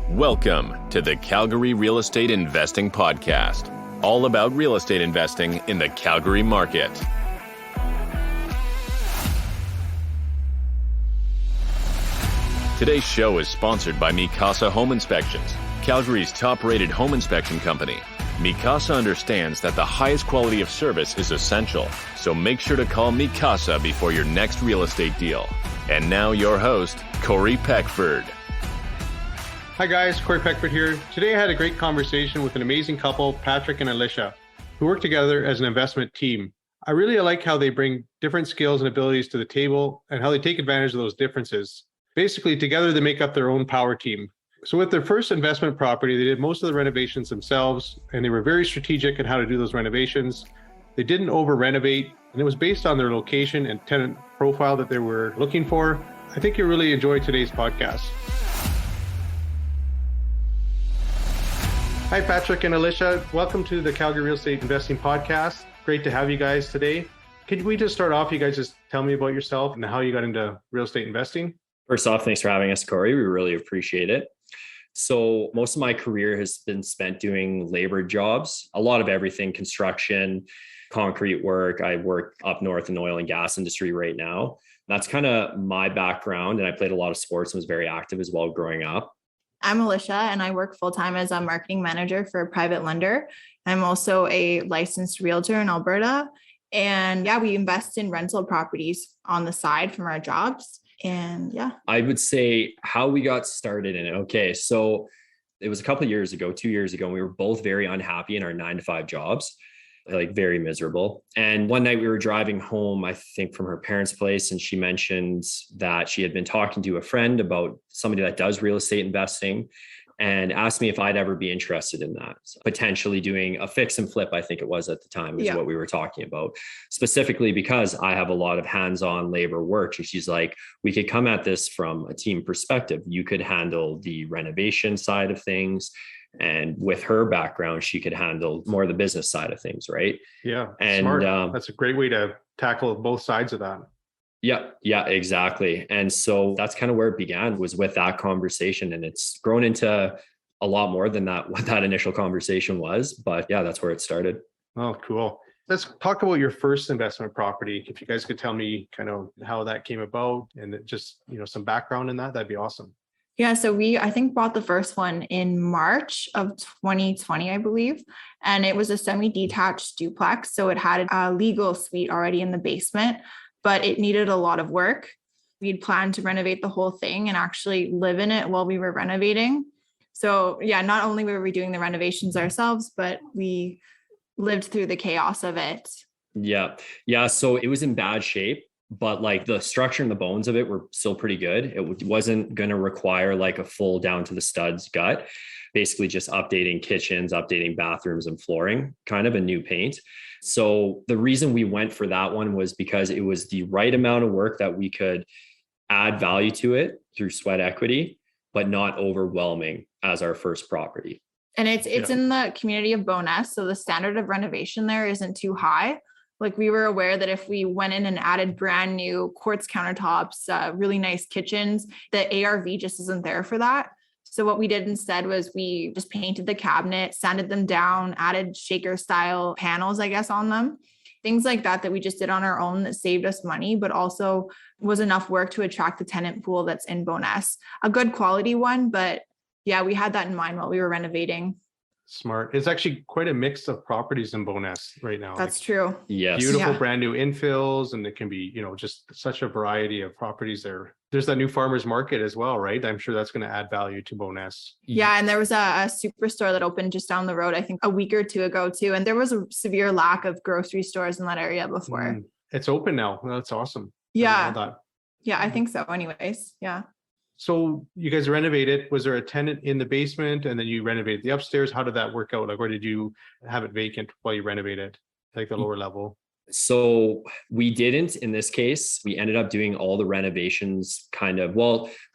Welcome to the Calgary Real Estate Investing Podcast, all about real estate investing in the Calgary market. Today's show is sponsored by Mikasa Home Inspections, Calgary's top-rated home inspection company. Mikasa understands that the highest quality of service is essential, so make sure to call Mikasa before your next real estate deal. And now your host, Corey Peckford. Hi guys, Corey Peckford here. Today I had a great conversation with an amazing couple, Patrick and Alisha, who work together as an investment team. I really like how they bring different skills and abilities to the table and how they take advantage of those differences. Basically, together they make up their own power team. So with their first investment property, they did most of the renovations themselves, and they were very strategic in how to do those renovations. They didn't over-renovate, and it was based on their location and tenant profile that they were looking for. I think you'll really enjoy today's podcast. Hi, Patrick and Alisha. Welcome to the Calgary Real Estate Investing Podcast. Great to have you guys today. Could we just start off, you guys just tell me about yourself and how you got into real estate investing? First off, thanks for having us, Corey. We really appreciate it. So most of my career has been spent doing labor jobs, a lot of everything, construction, concrete work. I work up north in the oil and gas industry right now. That's kind of my background. And I played a lot of sports and was very active as well growing up. I'm Alisha and I work full-time as a marketing manager for a private lender. I'm also a licensed realtor in Alberta. And yeah, we invest in rental properties on the side from our jobs. And yeah, I would say how we got started in it. Okay. So it was a couple of years ago, 2 years ago, and we were both very unhappy in our 9-to-5 jobs, like very miserable. And one night we were driving home, I think from her parents' place. And she mentioned that she had been talking to a friend about somebody that does real estate investing and asked me if I'd ever be interested in that. So potentially doing a fix and flip, I think it was at the time, is what we were talking about, specifically because I have a lot of hands-on labor work. And she's like, we could come at this from a team perspective. You could handle the renovation side of things. And with her background, she could handle more of the business side of things, right? Yeah, and smart. That's a great way to tackle both sides of that. Yeah, exactly. And so that's kind of where it began, was with that conversation. And it's grown into a lot more than that, what that initial conversation was. But yeah, that's where it started. Oh, cool. Let's talk about your first investment property. If you guys could tell me kind of how that came about and just, some background in that, that'd be awesome. Yeah, so I think bought the first one in March of 2020, I believe. And it was a semi-detached duplex. So it had a legal suite already in the basement, but it needed a lot of work. We'd planned to renovate the whole thing and actually live in it while we were renovating. So yeah, not only were we doing the renovations ourselves, but we lived through the chaos of it. Yeah. So it was in bad shape, but like the structure and the bones of it were still pretty good. It wasn't going to require like a full down to the studs gut, basically just updating kitchens, updating bathrooms and flooring, kind of a new paint. So the reason we went for that one was because it was the right amount of work that we could add value to it through sweat equity, but not overwhelming as our first property. And it's in the community of Bowness. So the standard of renovation there isn't too high. Like we were aware that if we went in and added brand new quartz countertops, really nice kitchens, the ARV just isn't there for that. So what we did instead was we just painted the cabinet, sanded them down, added shaker style panels, I guess, on them. Things like that we just did on our own that saved us money, but also was enough work to attract the tenant pool that's in Bowness. A good quality one, but yeah, we had that in mind while we were renovating. Smart. It's actually quite a mix of properties in Bowness right now. That's true. Yes. Beautiful brand new infills, and it can be, just such a variety of properties there. There's that new farmers market as well, right? I'm sure that's going to add value to Bowness. Yeah, and there was a superstore that opened just down the road, I think a week or two ago too. And there was a severe lack of grocery stores in that area before. It's open now. That's awesome. Yeah. Yeah, I think so. Anyways, yeah. So you guys renovated. Was there a tenant in the basement and then you renovated the upstairs? How did that work out? Like, or did you have it vacant while you renovated, like the lower level? So we didn't in this case. We ended up doing all the renovations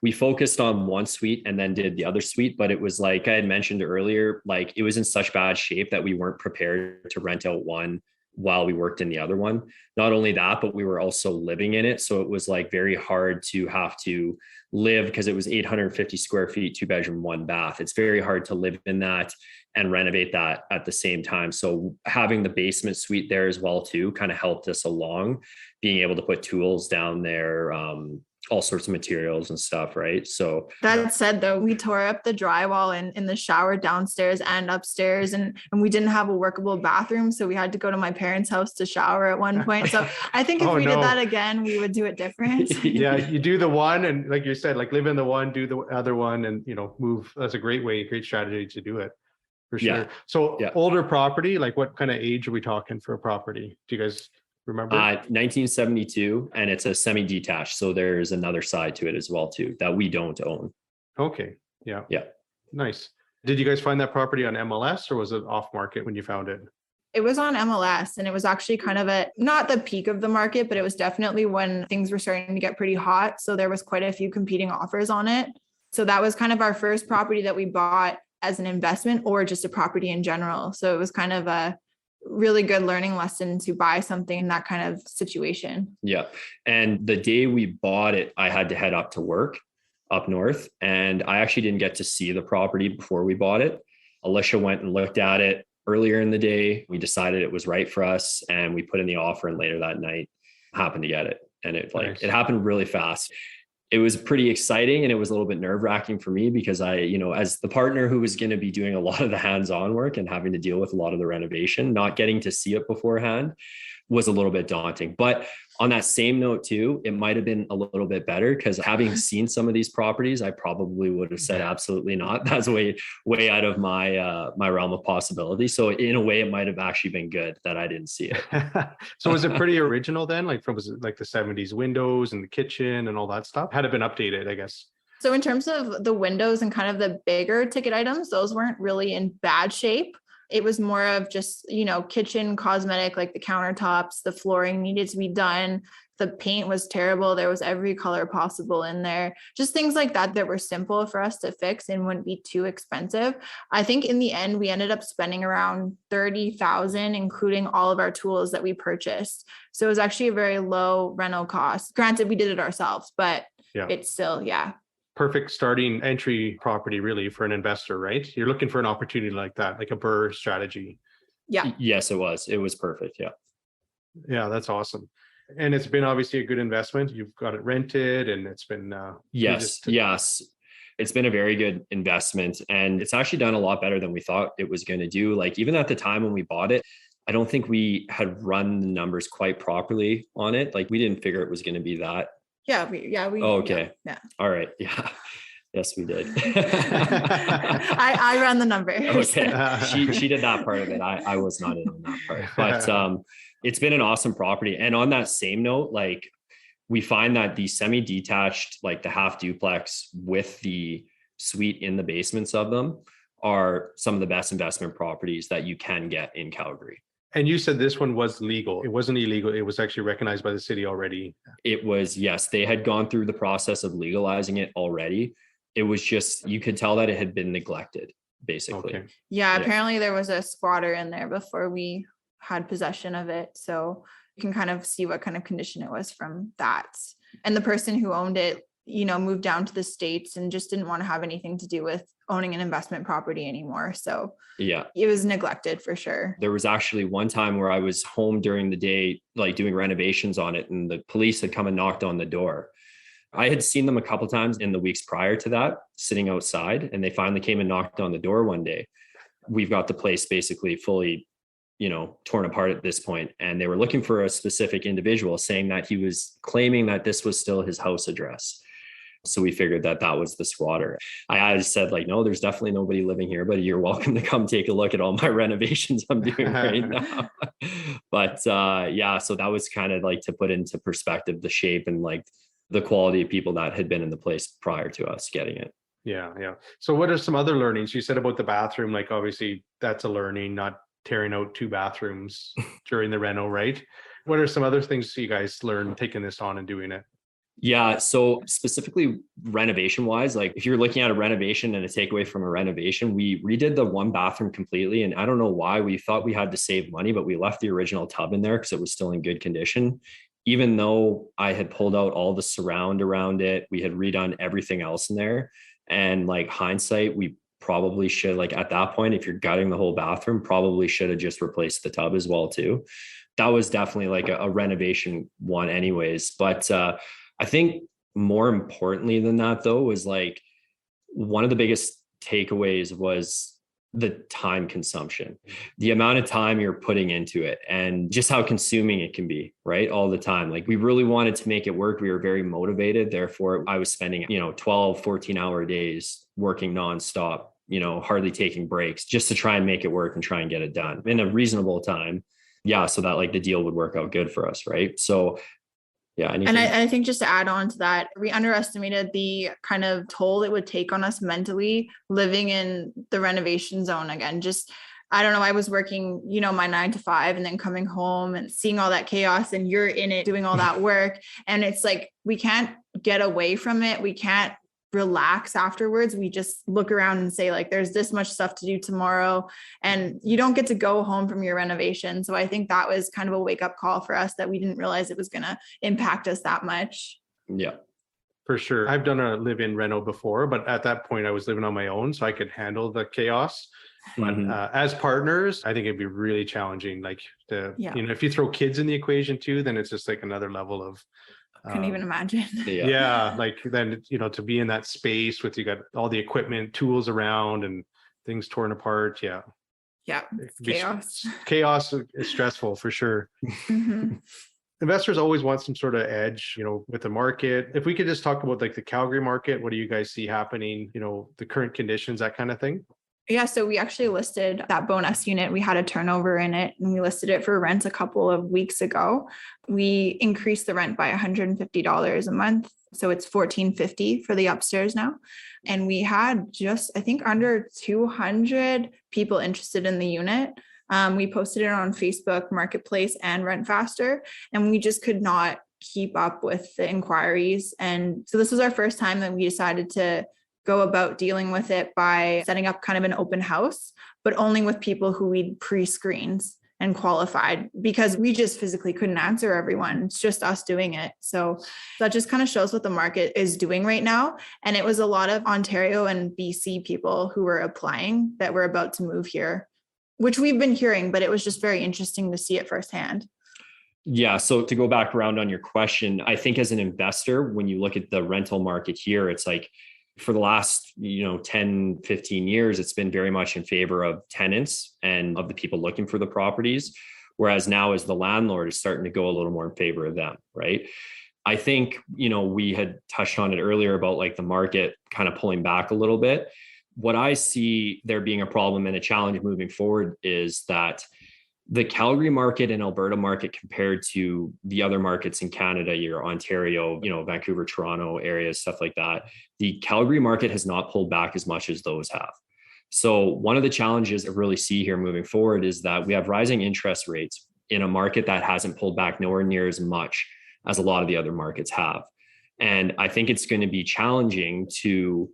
we focused on one suite and then did the other suite. But it was like I had mentioned earlier, like it was in such bad shape that we weren't prepared to rent out one while we worked in the other one. Not only that, but we were also living in it. So it was like very hard to have to live, because it was 850 square feet, 2 bedroom, 1 bath. It's very hard to live in that and renovate that at the same time. So having the basement suite there as well too kind of helped us along, being able to put tools down there, all sorts of materials and stuff, right? So that said, though, we tore up the drywall in the shower downstairs and upstairs, and we didn't have a workable bathroom, so we had to go to my parents' house to shower at one point. So I think if we did that again, we would do it different. Yeah, you do the one, and like you said, like live in the one, do the other one, and move. That's a great strategy to do it, for sure. Yeah. So older property, like what kind of age are we talking for a property? Do you guys remember? 1972, and it's a semi-detached. So there's another side to it as well too that we don't own. Okay. Yeah. Yeah. Nice. Did you guys find that property on MLS, or was it off market when you found it? It was on MLS, and it was actually kind of not the peak of the market, but it was definitely when things were starting to get pretty hot. So there was quite a few competing offers on it. So that was kind of our first property that we bought as an investment, or just a property in general. So it was kind of a really good learning lesson to buy something in that kind of situation. Yeah. And the day we bought it, I had to head up to work up north, and I actually didn't get to see the property before we bought it. Alisha went and looked at it earlier in the day. We decided it was right for us, and we put in the offer, and later that night happened to get it. And it Nice. it happened really fast. It was pretty exciting, and it was a little bit nerve-wracking for me because I, as the partner who was going to be doing a lot of the hands-on work and having to deal with a lot of the renovation, not getting to see it beforehand was a little bit daunting. But on that same note too, it might have been a little bit better, because having seen some of these properties, I probably would have said absolutely not. That's way out of my my realm of possibility. So in a way, it might have actually been good that I didn't see it. So was it pretty original then? Was it like the 70s windows and the kitchen and all that stuff? Had it been updated, I guess? So in terms of the windows and kind of the bigger ticket items, those weren't really in bad shape. It was more of just, kitchen cosmetic, like the countertops, the flooring needed to be done. The paint was terrible. There was every color possible in there. Just things like that were simple for us to fix and wouldn't be too expensive. I think in the end, we ended up spending around $30,000, including all of our tools that we purchased. So it was actually a very low rental cost. Granted, we did it ourselves, but it's still, Perfect starting entry property really for an investor, right? You're looking for an opportunity like that, like a BRRRR strategy. Yeah. Yes, it was. It was perfect. Yeah. Yeah, that's awesome. And it's been obviously a good investment. You've got it rented, and it's been yes. It's been a very good investment, and it's actually done a lot better than we thought it was going to do. Like even at the time when we bought it, I don't think we had run the numbers quite properly on it. Like we didn't figure it was going to be that. We. Oh, okay. Yeah. All right. Yeah. Yes, we did. I ran the numbers. Okay. She did that part of it. I was not in on that part, but it's been an awesome property. And on that same note, like we find that the semi-detached, like the half duplex with the suite in the basements of them, are some of the best investment properties that you can get in Calgary. And you said this one was legal. It wasn't illegal. It was actually recognized by the city already. It was, yes, they had gone through the process of legalizing it already. It was just, you could tell that it had been neglected, basically. Okay. Yeah, apparently there was a squatter in there before we had possession of it. So you can kind of see what kind of condition it was from that. And the person who owned it, moved down to the States and just didn't want to have anything to do with owning an investment property anymore. So yeah, it was neglected for sure. There was actually one time where I was home during the day, like doing renovations on it, and the police had come and knocked on the door. I had seen them a couple of times in the weeks prior to that, sitting outside, and they finally came and knocked on the door one day. We've got the place basically fully, torn apart at this point, and they were looking for a specific individual, saying that he was claiming that this was still his house address. So we figured that was the squatter. I said, like, no, there's definitely nobody living here, but you're welcome to come take a look at all my renovations I'm doing right now. But so that was kind of like to put into perspective the shape and like the quality of people that had been in the place prior to us getting it. Yeah. So what are some other learnings? You said about the bathroom, like obviously that's a learning, not tearing out 2 bathrooms during the reno, right? What are some other things you guys learned taking this on and doing it? Yeah. So specifically renovation wise, like if you're looking at a renovation and a takeaway from a renovation, we redid the one bathroom completely. And I don't know why we thought we had to save money, but we left the original tub in there because it was still in good condition. Even though I had pulled out all the surround around it, we had redone everything else in there. And like hindsight, we probably should, like at that point, if you're gutting the whole bathroom, probably should have just replaced the tub as well too. That was definitely like a renovation one anyways. But I think more importantly than that, though, was like one of the biggest takeaways was the time consumption, the amount of time you're putting into it and just how consuming it can be, right? All the time. Like we really wanted to make it work. We were very motivated. Therefore, I was spending, 12, 14-hour days working nonstop, hardly taking breaks just to try and make it work and try and get it done in a reasonable time. Yeah. So that like the deal would work out good for us. Right. So yeah. And I think just to add on to that, we underestimated the kind of toll it would take on us mentally living in the renovation zone again. Just, I don't know, I was working, my 9 to 5 and then coming home and seeing all that chaos and you're in it doing all that work. And it's like, we can't get away from it. We can't relax afterwards. We just look around and say like, there's this much stuff to do tomorrow and you don't get to go home from your renovation. So I think that was kind of a wake up call for us that we didn't realize it was going to impact us that much. Yeah, for sure. I've done a live-in reno before, but at that point I was living on my own, so I could handle the chaos. But as partners, I think it'd be really challenging. Like if you throw kids in the equation too, then it's just like another level of couldn't even imagine. Yeah, like then to be in that space with you got all the equipment, tools around, and things torn apart. Yeah, chaos. Chaos is stressful for sure. Investors always want some sort of edge, with the market. If we could just talk about like the Calgary market, what do you guys see happening? The current conditions, that kind of thing. Yeah, so we actually listed that bonus unit. We had a turnover in it and we listed it for rent a couple of weeks ago. We increased the rent by $150 a month. So it's $1,450 for the upstairs now. And we had just, I think, under 200 people interested in the unit. We posted it on Facebook Marketplace and Rent Faster, and we just could not keep up with the inquiries. And so this was our first time that we decided to go about dealing with it by setting up kind of an open house, but only with people who we'd pre-screened and qualified, because we just physically couldn't answer everyone. It's just us doing it. So that just kind of shows what the market is doing right now. And it was a lot of Ontario and BC people who were applying that were about to move here, which we've been hearing, but it was just very interesting to see it firsthand. Yeah. So to go back around on your question, I think as an investor, when you look at the rental market here, it's like, for the last 10, 15 years, it's been very much in favor of tenants and of the people looking for the properties. Whereas now as the landlord is starting to go a little more in favor of them, right? I think, we had touched on it earlier about like the market kind of pulling back a little bit. What I see there being a problem and a challenge moving forward is that the Calgary market and Alberta market compared to the other markets in Canada, your Ontario, Vancouver, Toronto areas, stuff like that, the Calgary market has not pulled back as much as those have. So one of the challenges I really see here moving forward is that we have rising interest rates in a market that hasn't pulled back nowhere near as much as a lot of the other markets have. And I think it's going to be challenging to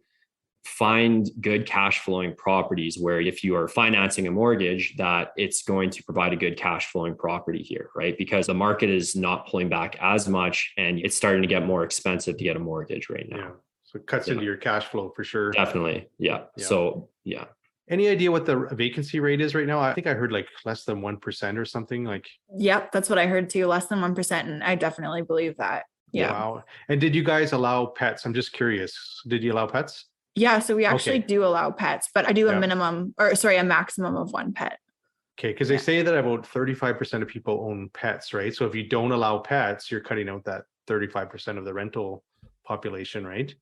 find good cash flowing properties where if you are financing a mortgage, that it's going to provide a good cash flowing property here, right? Because the market is not pulling back as much and it's starting to get more expensive to get a mortgage right now. Yeah. So it cuts into your cash flow for sure. Definitely. Yeah. So, yeah. Any idea what the vacancy rate is right now? I think I heard like less than 1% or something like. Yep. That's what I heard too. Less than 1%. And I definitely believe that. Yeah. Wow. And did you guys allow pets? I'm just curious. Did you allow pets? Yeah, so we actually do allow pets, but I do a maximum of one pet. Okay, because they say that about 35% of people own pets, right? So if you don't allow pets, you're cutting out that 35% of the rental population, right?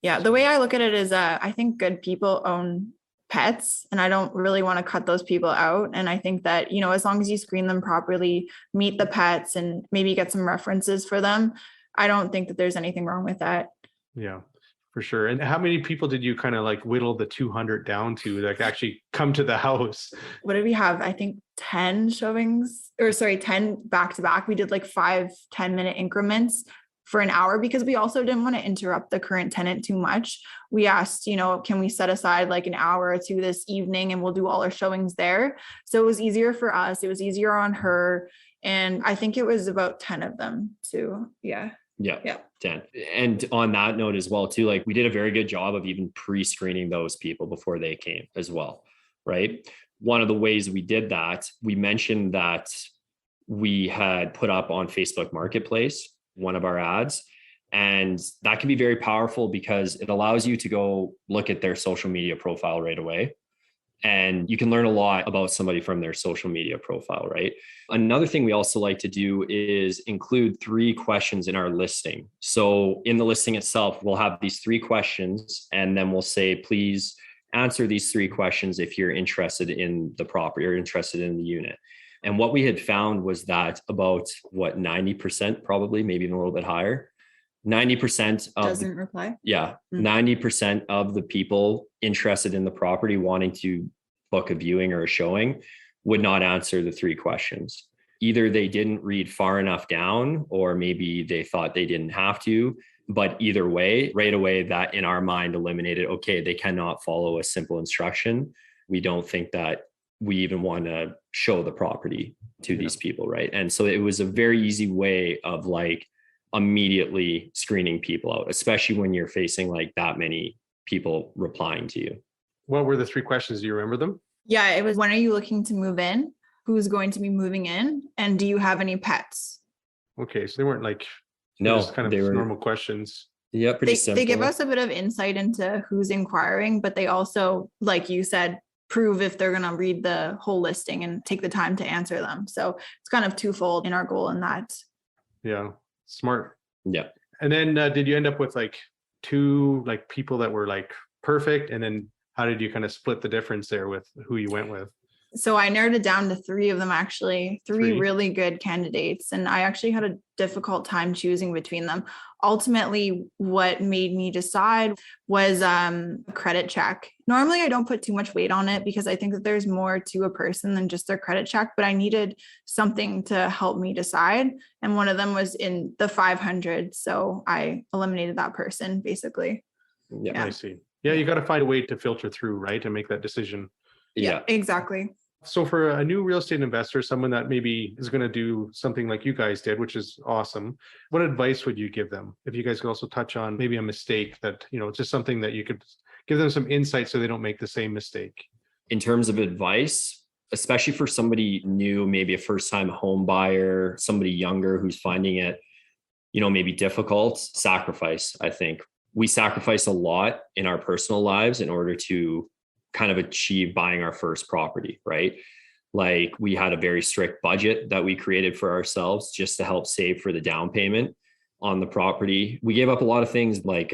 Yeah, the way I look at it is I think good people own pets, and I don't really want to cut those people out. And I think that, as long as you screen them properly, meet the pets, and maybe get some references for them, I don't think that there's anything wrong with that. Yeah. For sure. And how many people did you kind of like whittle the 200 down to like actually come to the house? What did we have? I think 10 showings 10 back to back. We did like 5 10-minute increments for an hour because we also didn't want to interrupt the current tenant too much. We asked, can we set aside like an hour or two this evening and we'll do all our showings there. So it was easier for us. It was easier on her. And I think it was about 10 of them too. Yeah. 10. And on that note as well, too, like we did a very good job of even pre-screening those people before they came as well, right? One of the ways we did that, we mentioned that we had put up on Facebook Marketplace, one of our ads, and that can be very powerful because it allows you to go look at their social media profile right away. And you can learn a lot about somebody from their social media profile, right? Another thing we also like to do is include 3 questions in our listing. So in the listing itself, we'll have these 3 questions, and then we'll say, please answer these 3 questions if you're interested in the property or interested in the unit. And what we had found was that about 90%, probably, maybe even a little bit higher, 90% of doesn't reply. Yeah. 90% of the people interested in the property wanting to book a viewing or a showing would not answer the 3 questions. Either they didn't read far enough down, or maybe they thought they didn't have to. But either way, right away, that in our mind eliminated, okay, they cannot follow a simple instruction. We don't think that we even want to show the property to these people, right? And so it was a very easy way of like immediately screening people out, especially when you're facing like that many people replying to you. What were the 3 questions? Do you remember them? Yeah, it was, when are you looking to move in? Who's going to be moving in? And do you have any pets? Okay, so they weren't like No, kind of they were normal questions. Yeah, pretty simple. They give us a bit of insight into who's inquiring, but they also, like you said, prove if they're going to read the whole listing and take the time to answer them. So it's kind of twofold in our goal in that. Yeah, smart. Yeah. And then did you end up with like 2 like people that were like perfect? And then how did you kind of split the difference there with who you went with? So I narrowed it down to 3 of them, actually, 3 3? really good candidates. And I actually had a difficult time choosing between them. Ultimately, what made me decide was a credit check. Normally, I don't put too much weight on it because I think that there's more to a person than just their credit check, but I needed something to help me decide. And one of them was in the 500. So I eliminated that person, basically. Yeah. I see. Yeah, you got to find a way to filter through, right? And make that decision. Yeah, exactly. So for a new real estate investor, someone that maybe is going to do something like you guys did, which is awesome, what advice would you give them? If you guys could also touch on maybe a mistake that, just something that you could give them some insight so they don't make the same mistake. In terms of advice, especially for somebody new, maybe a first-time home buyer, somebody younger who's finding it, maybe difficult, sacrifice. I think we sacrifice a lot in our personal lives in order to kind of achieve buying our first property, right? Like we had a very strict budget that we created for ourselves just to help save for the down payment on the property. We gave up a lot of things like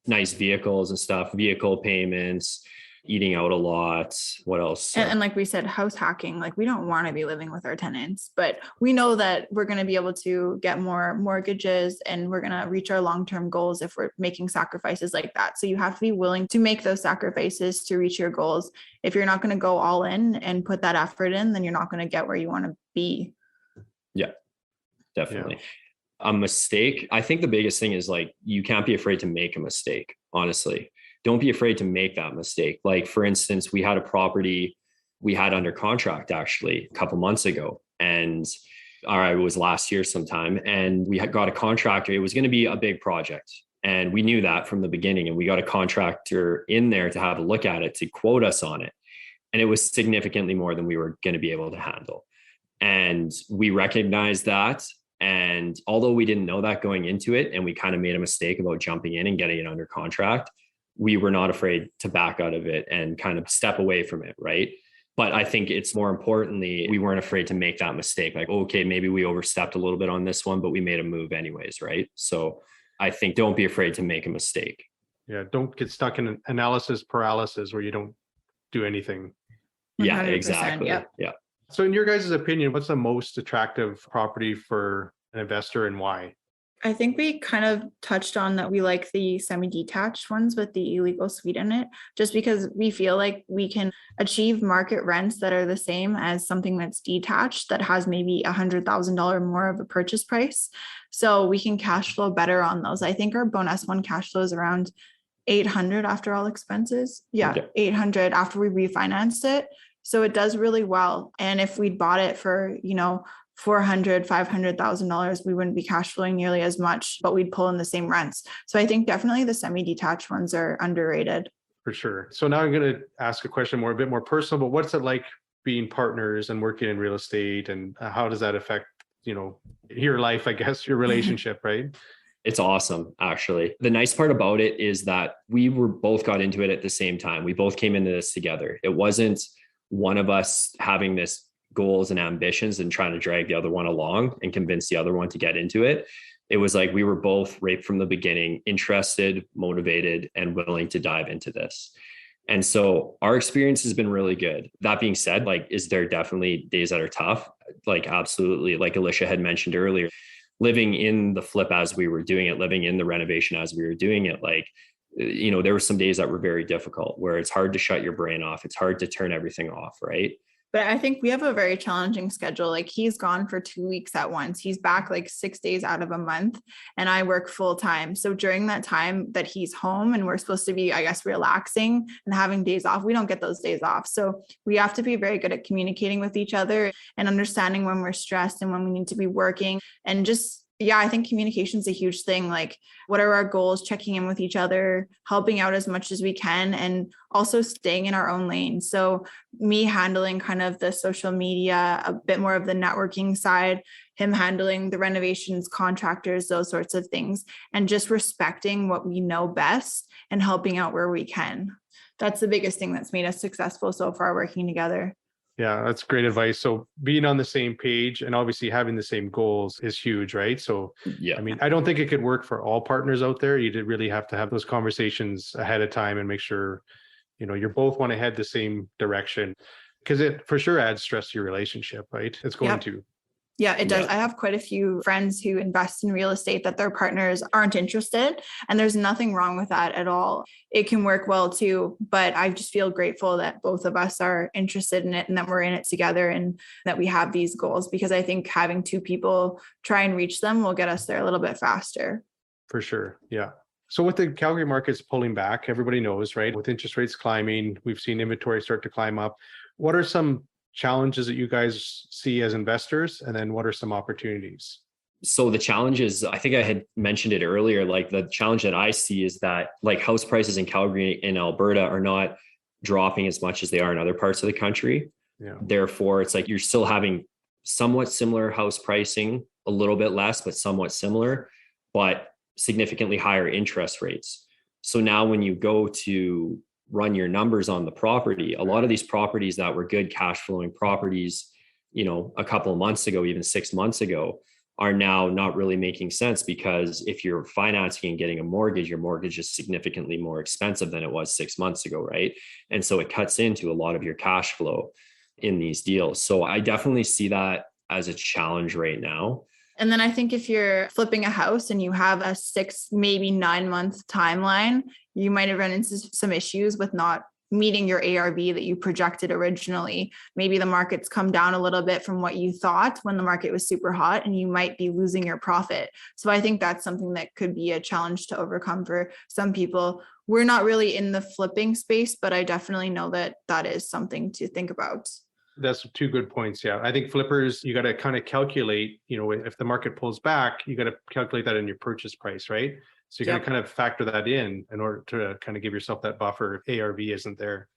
nice vehicles and stuff, vehicle payments, eating out a lot. What else? And like we said, house hacking, like we don't want to be living with our tenants, but we know that we're going to be able to get more mortgages and we're going to reach our long-term goals if we're making sacrifices like that. So you have to be willing to make those sacrifices to reach your goals. If you're not going to go all in and put that effort in, then you're not going to get where you want to be. Yeah, definitely. Yeah. A mistake. I think the biggest thing is like, you can't be afraid to make a mistake, honestly. Don't be afraid to make that mistake. Like, for instance, we had a property we had under contract actually a couple months ago. And it was last year sometime. And we had got a contractor. It was going to be a big project. And we knew that from the beginning. And we got a contractor in there to have a look at it, to quote us on it. And it was significantly more than we were going to be able to handle. And we recognized that. And although we didn't know that going into it, and we kind of made a mistake about jumping in and getting it under contract, we were not afraid to back out of it and kind of step away from it, right? But I think it's more importantly, we weren't afraid to make that mistake. Like, okay, maybe we overstepped a little bit on this one, but we made a move anyways, right? So I think don't be afraid to make a mistake. Yeah, don't get stuck in an analysis paralysis where you don't do anything. Yeah, exactly. Yep. Yeah. So in your guys' opinion, what's the most attractive property for an investor and why? I think we kind of touched on that we like the semi-detached ones with the illegal suite in it, just because we feel like we can achieve market rents that are the same as something that's detached that has maybe $100,000 more of a purchase price. So we can cash flow better on those. I think our bonus one cash flow is around 800 after all expenses. Yeah, 800 after we refinanced it. So it does really well. And if we'd bought it for, $400,000, $500,000, we wouldn't be cash flowing nearly as much, but we'd pull in the same rents. So I think definitely the semi-detached ones are underrated. For sure. So now I'm going to ask a question a bit more personal, but what's it like being partners and working in real estate, and how does that affect, your life, I guess, your relationship, right? It's awesome, actually. The nice part about it is that we both got into it at the same time. We both came into this together. It wasn't one of us having this goals and ambitions and trying to drag the other one along and convince the other one to get into it. It was like we were both right from the beginning, interested, motivated, and willing to dive into this. And so our experience has been really good. That being said, is there definitely days that are tough? Absolutely. Like Alisha had mentioned earlier, living in the flip as we were doing it, living in the renovation as we were doing it, there were some days that were very difficult where it's hard to shut your brain off. It's hard to turn everything off, right? But I think we have a very challenging schedule. He's gone for 2 weeks at once. He's back 6 days out of a month, and I work full time. So during that time that he's home and we're supposed to be, I guess, relaxing and having days off, we don't get those days off. So we have to be very good at communicating with each other and understanding when we're stressed and when we need to be working, and just I think communication is a huge thing. What are our goals, checking in with each other, helping out as much as we can, and also staying in our own lane. So me handling kind of the social media, a bit more of the networking side, him handling the renovations, contractors, those sorts of things, and just respecting what we know best and helping out where we can. That's the biggest thing that's made us successful so far working together. Yeah, that's great advice. So being on the same page and obviously having the same goals is huge, right? So, yeah, I don't think it could work for all partners out there. You did really have to have those conversations ahead of time and make sure, you both want to head the same direction, because it for sure adds stress to your relationship, right? It's going to. Yeah, it does. Yeah. I have quite a few friends who invest in real estate that their partners aren't interested, and there's nothing wrong with that at all. It can work well too, but I just feel grateful that both of us are interested in it and that we're in it together and that we have these goals, because I think having two people try and reach them will get us there a little bit faster. For sure. Yeah. So with the Calgary markets pulling back, everybody knows, right? With interest rates climbing, we've seen inventory start to climb up. What are some challenges that you guys see as investors, and then what are some opportunities? So the challenges, I think I had mentioned it earlier, the challenge that I see is that house prices in Calgary and Alberta are not dropping as much as they are in other parts of the country. Yeah. Therefore, it's you're still having somewhat similar house pricing, a little bit less, but somewhat similar, but significantly higher interest rates. So now when you go to run your numbers on the property, a lot of these properties that were good cash flowing properties, a couple of months ago, even 6 months ago, are now not really making sense, because if you're financing and getting a mortgage, your mortgage is significantly more expensive than it was 6 months ago, right? And so it cuts into a lot of your cash flow in these deals. So I definitely see that as a challenge right now. And then I think if you're flipping a house and you have a 6, maybe 9 month timeline, you might have run into some issues with not meeting your ARV that you projected originally. Maybe the market's come down a little bit from what you thought when the market was super hot, and you might be losing your profit. So I think that's something that could be a challenge to overcome for some people. We're not really in the flipping space, but I definitely know that that is something to think about. That's 2 good points. Yeah. I think flippers, you got to kind of calculate, if the market pulls back, you got to calculate that in your purchase price, right? So you got to kind of factor that in order to kind of give yourself that buffer if ARV isn't there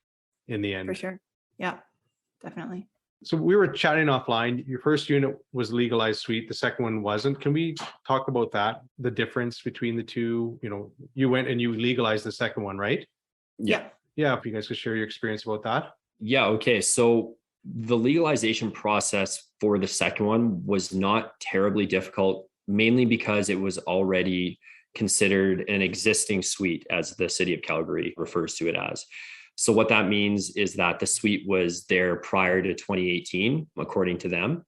in the end. For sure. Yeah, definitely. So we were chatting offline. Your first unit was legalized suite. The second one wasn't. Can we talk about that? The difference between the two? You went and you legalized the second one, right? Yeah. Yeah. If you guys could share your experience about that. Yeah. Okay. So the legalization process for the second one was not terribly difficult, mainly because it was already considered an existing suite, as the city of Calgary refers to it as. So what that means is that the suite was there prior to 2018, according to them.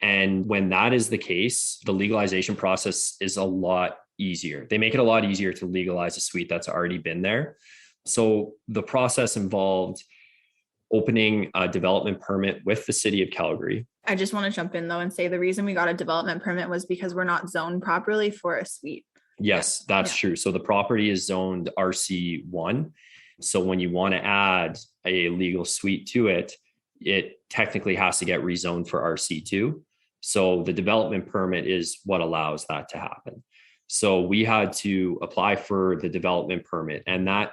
And when that is the case, the legalization process is a lot easier. They make it a lot easier to legalize a suite that's already been there. So the process involved opening a development permit with the city of Calgary. I just want to jump in though and say the reason we got a development permit was because we're not zoned properly for a suite. Yes, that's true. So the property is zoned RC1. So when you want to add a legal suite to it, it technically has to get rezoned for RC2. So the development permit is what allows that to happen. So we had to apply for the development permit, and that,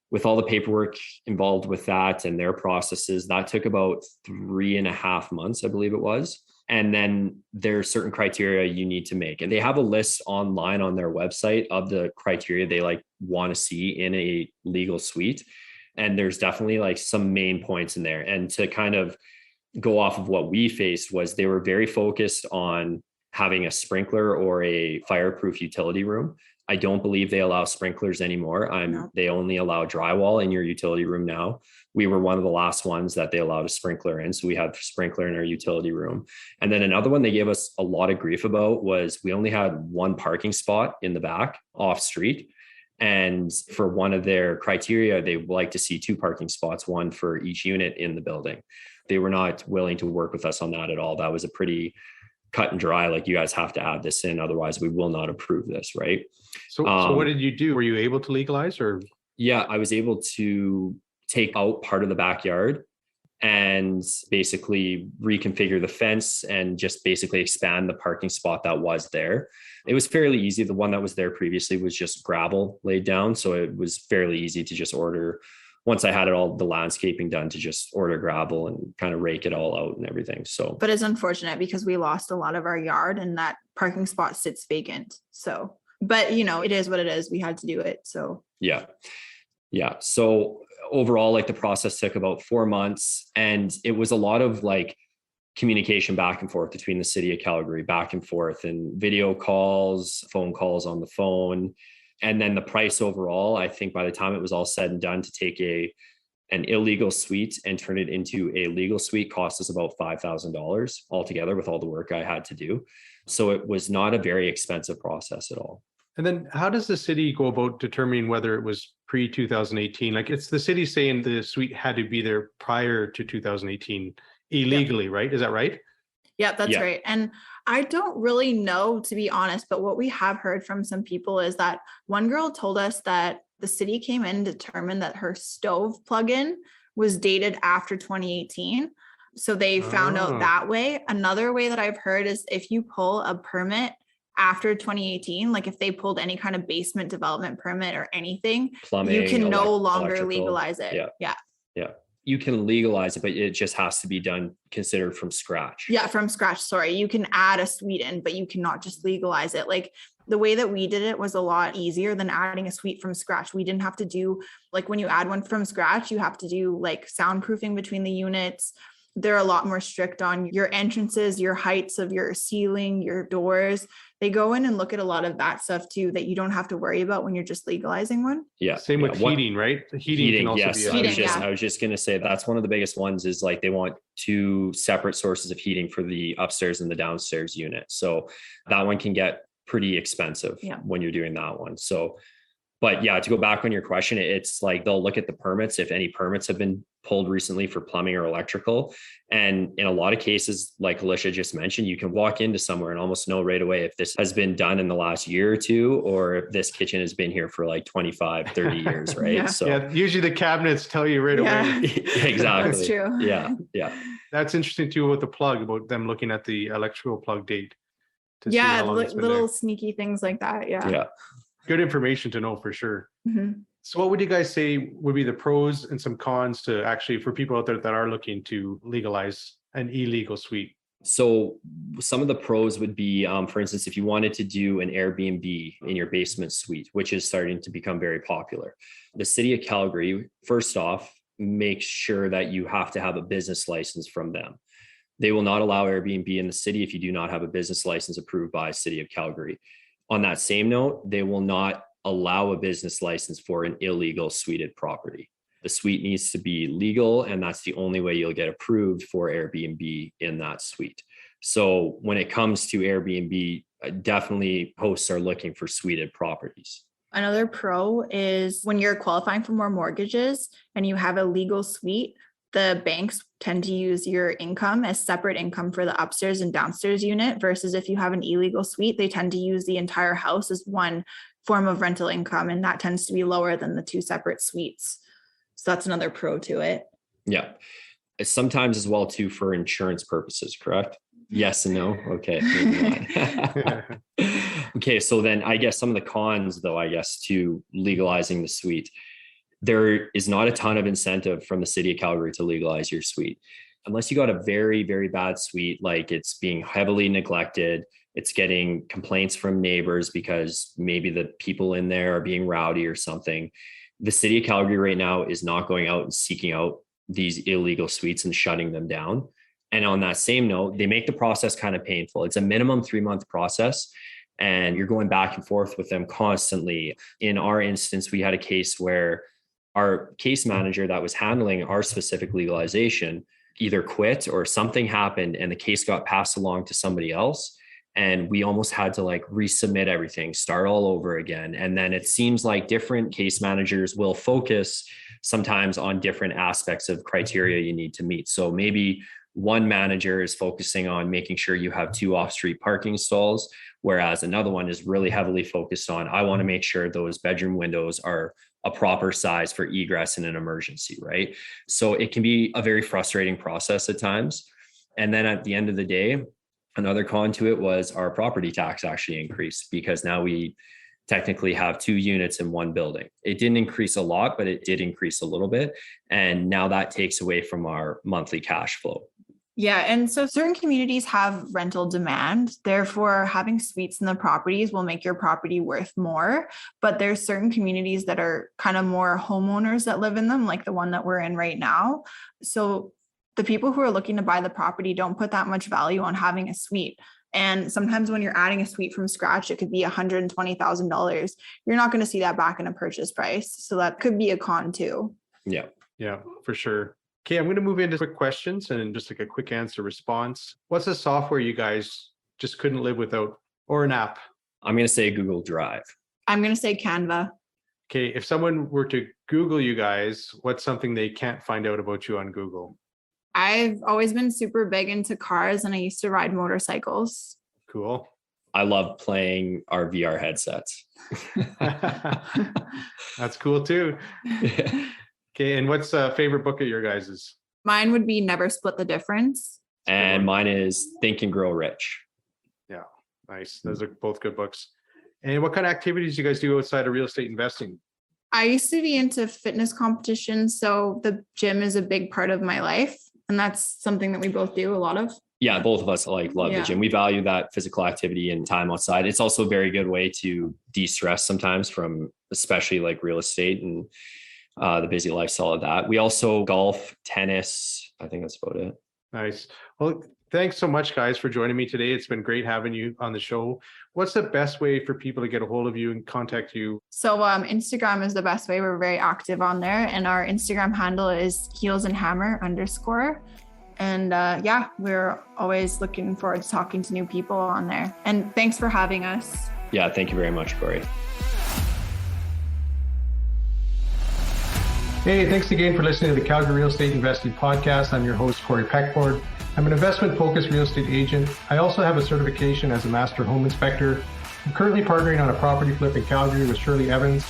with all the paperwork involved with that and their processes, that took about 3.5 months, I believe it was. And then there are certain criteria you need to make. And they have a list online on their website of the criteria they like want to see in a legal suite. And there's definitely like some main points in there. And to kind of go off of what we faced was they were very focused on having a sprinkler or a fireproof utility room. I don't believe they allow sprinklers anymore. No. They only allow drywall in your utility room now. We were one of the last ones that they allowed a sprinkler in. So we had sprinkler in our utility room. And then another one they gave us a lot of grief about was we only had one parking spot in the back off street. And for one of their criteria, they would like to see 2 parking spots, one for each unit in the building. They were not willing to work with us on that at all. That was a pretty cut and dry, like you guys have to add this in, otherwise we will not approve this, right? So what did you do? Were you able to legalize or? Yeah, I was able to take out part of the backyard and basically reconfigure the fence and just basically expand the parking spot that was there. It was fairly easy. The one that was there previously was just gravel laid down. So it was fairly easy to just order, once I had it all, the landscaping done, to just order gravel and kind of rake it all out and everything. So, but it's unfortunate because we lost a lot of our yard and that parking spot sits vacant. So, but you know, it is what it is. We had to do it. So yeah. So overall, like the process took about 4 months, and it was a lot of like communication back and forth between the city of Calgary, back and forth, and video calls, phone calls on the phone. And then the price overall, I think by the time it was all said and done, to take an illegal suite and turn it into a legal suite cost us about $5,000 altogether with all the work I had to do. So it was not a very expensive process at all. And then how does the city go about determining whether it was pre-2018? Like, it's the city saying the suite had to be there prior to 2018 illegally, right? Is that right? Yeah, that's right. And I don't really know, to be honest, but what we have heard from some people is that one girl told us that the city came in and determined that her stove plug-in was dated after 2018. So they found out that way. Another way that I've heard is if you pull a permit after 2018, like if they pulled any kind of basement development permit or anything, plumbing, you can no longer legalize it. Yeah. You can legalize it, but it just has to be done, considered from scratch. Yeah, from scratch. Sorry. You can add a suite in, but you cannot just legalize it. Like the way that we did it was a lot easier than adding a suite from scratch. We didn't have to do, like when you add one from scratch, you have to do like soundproofing between the units. They're a lot more strict on your entrances, your heights of your ceiling, your doors. They go in and look at a lot of that stuff too, that you don't have to worry about when you're just legalizing one. Yeah. Same with heating, right? Heating can also be I was just going to say that's one of the biggest ones is like they want 2 separate sources of heating for the upstairs and the downstairs unit. So that one can get pretty expensive when you're doing that one. So, but yeah, to go back on your question, it's like they'll look at the permits, if any permits have been pulled recently for plumbing or electrical. And in a lot of cases, like Alisha just mentioned, you can walk into somewhere and almost know right away if this has been done in the last year or 2, or if this kitchen has been here for like 25, 30 years, right? So usually the cabinets tell you right away. Exactly. That's true. Yeah. That's interesting too with the plug, about them looking at the electrical plug date. Little sneaky things like that. Yeah. Good information to know for sure. Mm-hmm. So what would you guys say would be the pros and some cons to actually, for people out there that are looking to legalize an illegal suite? So some of the pros would be, for instance, if you wanted to do an Airbnb in your basement suite, which is starting to become very popular. The city of Calgary, first off, makes sure that you have to have a business license from them. They will not allow Airbnb in the city if you do not have a business license approved by City of Calgary. On that same note, they will not allow a business license for an illegal suited property. The suite needs to be legal, and that's the only way you'll get approved for Airbnb in that suite. So when it comes to Airbnb, definitely hosts are looking for suited properties. Another pro is when you're qualifying for more mortgages and you have a legal suite, the banks tend to use your income as separate income for the upstairs and downstairs unit versus if you have an illegal suite, they tend to use the entire house as one form of rental income, and that tends to be lower than the two separate suites. So that's another pro to it. Yeah. It's sometimes as well too for insurance purposes, correct? Yes and no. Okay. Okay. So then I guess some of the cons though, I guess, to legalizing the suite, there is not a ton of incentive from the city of Calgary to legalize your suite. Unless you got a very, very bad suite, like it's being heavily neglected, it's getting complaints from neighbors because maybe the people in there are being rowdy or something. The city of Calgary right now is not going out and seeking out these illegal suites and shutting them down. And on that same note, they make the process kind of painful. It's a minimum 3-month process, and you're going back and forth with them constantly. In our instance, we had a case where our case manager that was handling our specific legalization either quit or something happened and the case got passed along to somebody else. And we almost had to like resubmit everything, start all over again. And then it seems like different case managers will focus sometimes on different aspects of criteria you need to meet. So maybe one manager is focusing on making sure you have 2 off-street parking stalls, whereas another one is really heavily focused on, I want to make sure those bedroom windows are a proper size for egress in an emergency, right? So it can be a very frustrating process at times. And then at the end of the day, another con to it was our property tax actually increased because now we technically have 2 units in one building. It didn't increase a lot, but it did increase a little bit. And now that takes away from our monthly cash flow. Yeah. And so certain communities have rental demand. Therefore, having suites in the properties will make your property worth more. But there's certain communities that are kind of more homeowners that live in them, like the one that we're in right now. So the people who are looking to buy the property don't put that much value on having a suite. And sometimes when you're adding a suite from scratch, it could be $120,000. You're not going to see that back in a purchase price. So that could be a con too. Yeah. Yeah, for sure. Okay, I'm going to move into quick questions and just like a quick answer response. What's a software you guys just couldn't live without, or an app? I'm going to say Google Drive. I'm going to say Canva. Okay, if someone were to Google you guys, what's something they can't find out about you on Google? I've always been super big into cars and I used to ride motorcycles. Cool. I love playing our VR headsets. That's cool too. Yeah. Okay, and what's a favorite book of your guys's? Mine would be Never Split the Difference. And mine is Think and Grow Rich. Yeah, nice. Those are both good books. And what kind of activities do you guys do outside of real estate investing? I used to be into fitness competitions, so the gym is a big part of my life. And that's something that we both do a lot of. Yeah, both of us love the gym. We value that physical activity and time outside. It's also a very good way to de-stress sometimes from especially like real estate and the busy lifestyle of that. We also golf, tennis. I think that's about it. Nice. Well, thanks so much, guys, for joining me today. It's been great having you on the show. What's the best way for people to get a hold of you and contact you? So Instagram is the best way. We're very active on there. And our Instagram handle is heelsandhammer_. And yeah, we're always looking forward to talking to new people on there. And thanks for having us. Yeah, thank you very much, Corey. Hey, thanks again for listening to the Calgary Real Estate Investing Podcast. I'm your host, Corey Peckford. I'm an investment-focused real estate agent. I also have a certification as a master home inspector. I'm currently partnering on a property flip in Calgary with Shirley Evans,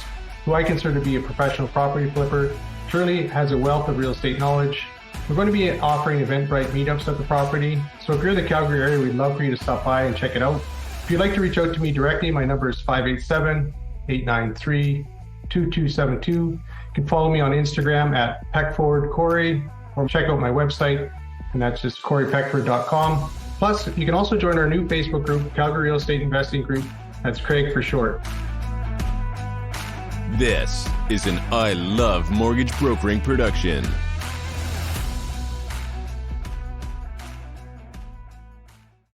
who I consider to be a professional property flipper. Shirley has a wealth of real estate knowledge. We're going to be offering Eventbrite meetups at the property. So if you're in the Calgary area, we'd love for you to stop by and check it out. If you'd like to reach out to me directly, my number is 587-893-2272. You can follow me on Instagram at PeckfordCorey or check out my website, and that's just CoreyPeckford.com. Plus, you can also join our new Facebook group, Calgary Real Estate Investing Group. That's CREIG for short. This is an I Love Mortgage Brokering production.